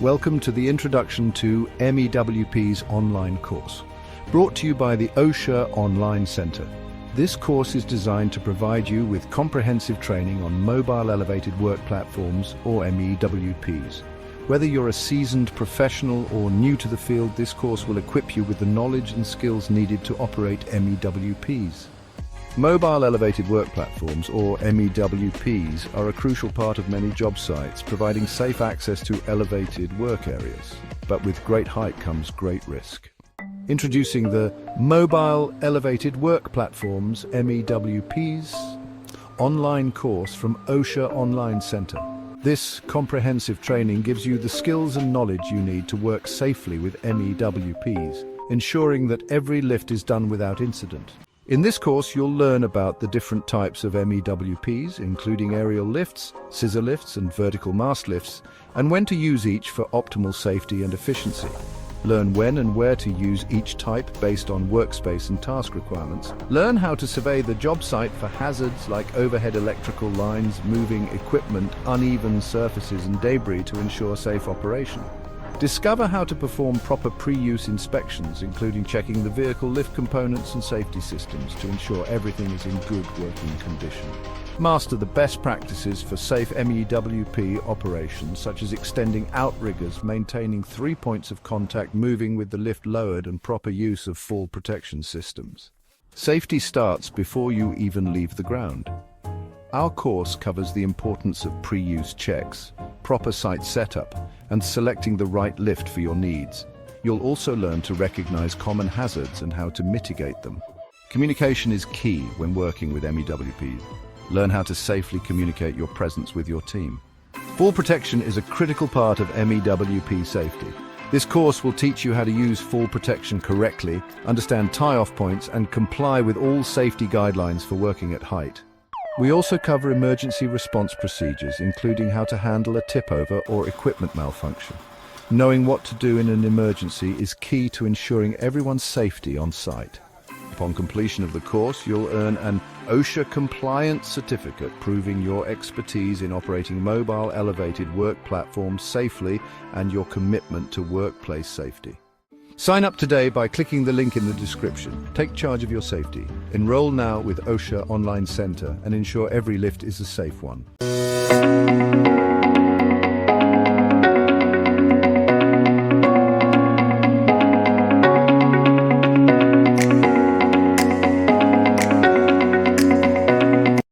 welcome to the Introduction to MEWP's online course, brought to you by the OSHA Online Center. This course is designed to provide you with comprehensive training on mobile elevated work platforms, or MEWPs. Whether you're a seasoned professional or new to the field, this course will equip you with the knowledge and skills needed to operate MEWPs. Mobile elevated work platforms, or MEWPs, are a crucial part of many job sites, providing safe access to elevated work areas. But with great height comes great risk. Introducing the Mobile Elevated Work Platforms (MEWPs) online course from OSHA Online Center. This comprehensive training gives you the skills and knowledge you need to work safely with MEWPs, ensuring that every lift is done without incident. In this course, you'll learn about the different types of MEWPs, including aerial lifts, scissor lifts, and vertical mast lifts, and when to use each for optimal safety and efficiency. Learn when and where to use each type based on workspace and task requirements. Learn how to survey the job site for hazards like overhead electrical lines, moving equipment, uneven surfaces, and debris to ensure safe operation. Discover how to perform proper pre-use inspections, including checking the vehicle lift components and safety systems to ensure everything is in good working condition. Master the best practices for safe MEWP operations, such as extending outriggers, maintaining 3 points of contact, moving with the lift lowered, and proper use of fall protection systems. Safety starts before you even leave the ground. Our course covers the importance of pre-use checks, proper site setup, and selecting the right lift for your needs. You'll also learn to recognize common hazards and how to mitigate them. Communication is key when working with MEWPs. Learn how to safely communicate your presence with your team. Fall protection is a critical part of MEWP safety. This course will teach you how to use fall protection correctly, understand tie-off points, and comply with all safety guidelines for working at height. We also cover emergency response procedures, including how to handle a tip-over or equipment malfunction. Knowing what to do in an emergency is key to ensuring everyone's safety on site. Upon completion of the course, you'll earn an OSHA compliance certificate proving your expertise in operating mobile elevated work platforms safely and your commitment to workplace safety. Sign up today by clicking the link in the description. Take charge of your safety. Enroll now with OSHA Online Center and ensure every lift is a safe one.